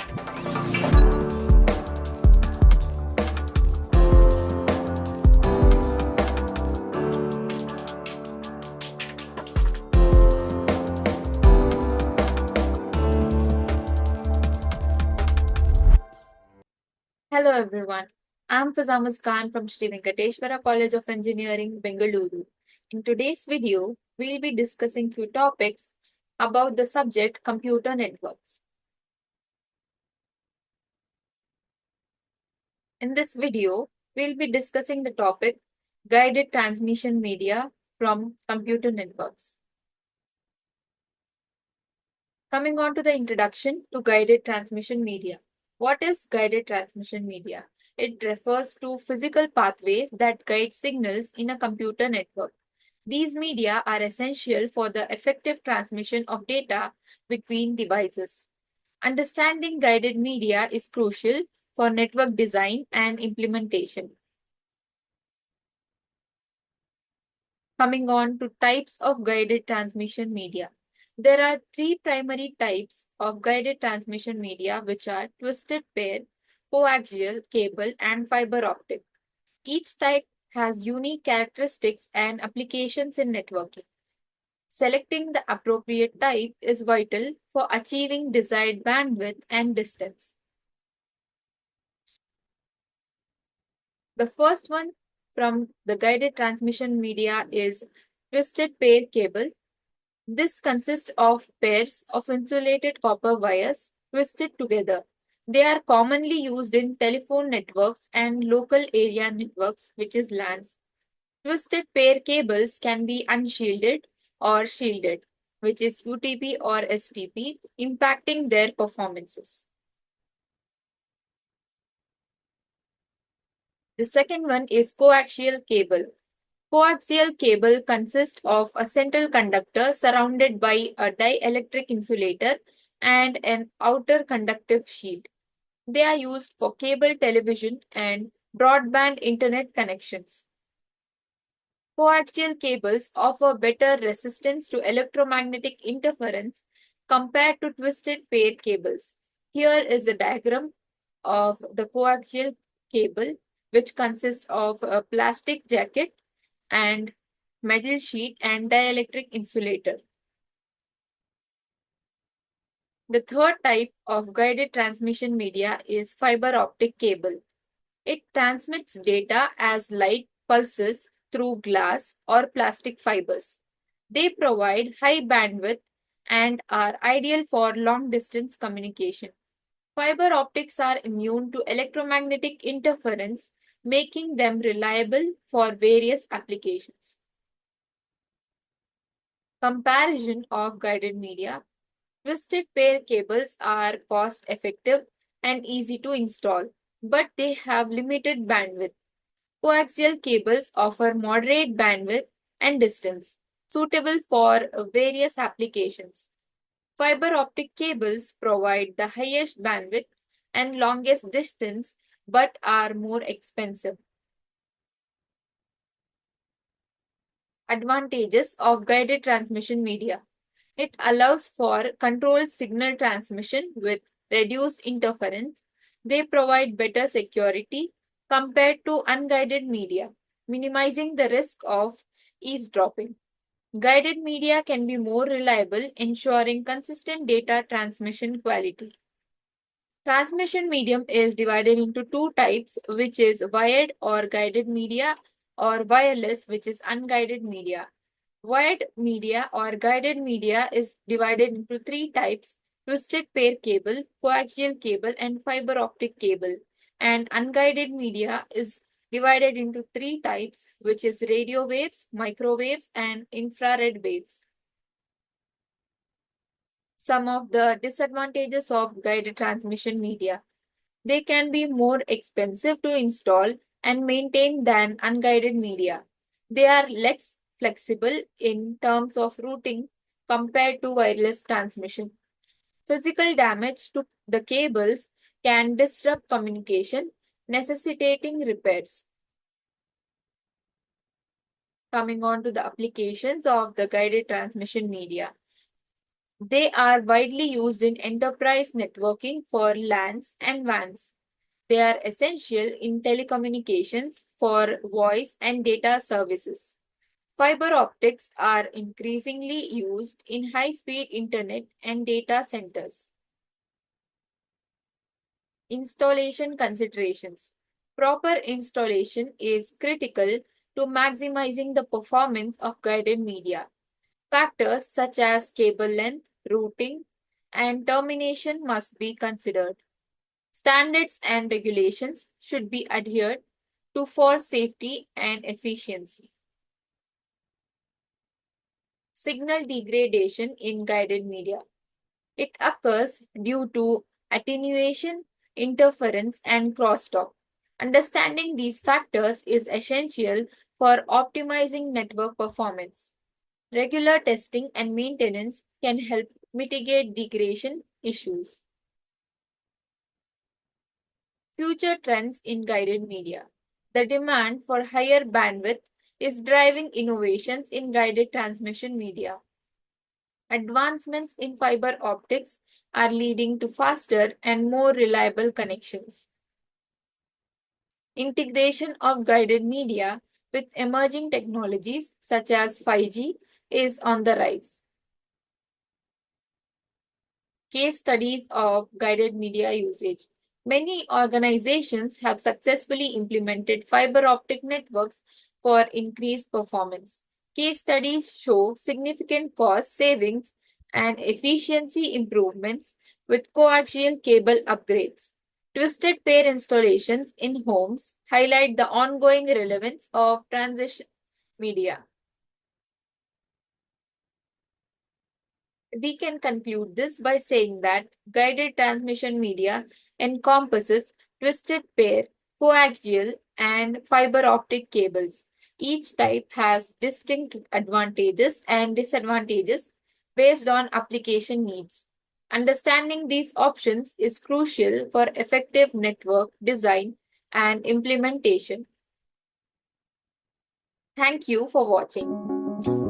Hello everyone. I'm Fazamas Khan from Sri Venkateshwara College of Engineering, Bengaluru. In today's video, we'll be discussing few topics about the subject computer networks. In this video, we'll be discussing the topic guided transmission media from computer networks. Coming on to the introduction to guided transmission media. What is guided transmission media? It refers to physical pathways that guide signals in a computer network. These media are essential for the effective transmission of data between devices. Understanding guided media is crucial for network design and implementation. Coming on to types of guided transmission media. There are three primary types of guided transmission media, which are twisted pair, coaxial, cable, and fiber optic. Each type has unique characteristics and applications in networking. Selecting the appropriate type is vital for achieving desired bandwidth and distance. The first one from the guided transmission media is twisted pair cable. This consists of pairs of insulated copper wires twisted together. They are commonly used in telephone networks and local area networks, which is LANs. Twisted pair cables can be unshielded or shielded, which is UTP or STP, impacting their performances. The second one is coaxial cable. Coaxial cable consists of a central conductor surrounded by a dielectric insulator and an outer conductive sheet. They are used for cable television and broadband internet connections. Coaxial cables offer better resistance to electromagnetic interference compared to twisted pair cables. Here is a diagram of the coaxial cable, which consists of a plastic jacket and metal sheet and dielectric insulator. The third type of guided transmission media is fiber optic cable. It transmits data as light pulses through glass or plastic fibers. They provide high bandwidth and are ideal for long distance communication. Fiber optics are immune to electromagnetic interference, making them reliable for various applications. Comparison of guided media. Twisted pair cables are cost effective and easy to install, but they have limited bandwidth. Coaxial cables offer moderate bandwidth and distance, suitable for various applications. Fiber optic cables provide the highest bandwidth and longest distance but are more expensive. Advantages of guided transmission media. It allows for controlled signal transmission with reduced interference. They provide better security compared to unguided media, minimizing the risk of eavesdropping. Guided media can be more reliable, ensuring consistent data transmission quality. Transmission medium is divided into two types, which is wired or guided media, or wireless, which is unguided media. Wired media or guided media is divided into three types: twisted pair cable, coaxial cable, and fiber optic cable. And unguided media is divided into three types, which is radio waves, microwaves, and infrared waves. Some of the disadvantages of guided transmission media. They can be more expensive to install and maintain than unguided media. They are less flexible in terms of routing compared to wireless transmission. Physical damage to the cables can disrupt communication, necessitating repairs. Coming on to the applications of the guided transmission media. They are widely used in enterprise networking for LANs and WANs. They are essential in telecommunications for voice and data services. Fiber optics are increasingly used in high speed internet and data centers. Installation considerations. Proper installation is critical to maximizing the performance of guided media. Factors such as cable length, routing, and termination must be considered. Standards and regulations should be adhered to for safety and efficiency. Signal degradation in guided media. It occurs due to attenuation, interference, and crosstalk. Understanding these factors is essential for optimizing network performance. Regular testing and maintenance can help mitigate degradation issues. Future trends in guided media. The demand for higher bandwidth is driving innovations in guided transmission media. Advancements in fiber optics are leading to faster and more reliable connections. Integration of guided media with emerging technologies such as 5G is on the rise. Case studies of guided media usage. Many organizations have successfully implemented fiber optic networks for increased performance. Case studies show significant cost savings and efficiency improvements with coaxial cable upgrades. Twisted pair installations in homes highlight the ongoing relevance of transition media. We can conclude this by saying that guided transmission media encompasses twisted pair, coaxial, and fiber optic cables. Each type has distinct advantages and disadvantages based on application needs. Understanding these options is crucial for effective network design and implementation. Thank you for watching.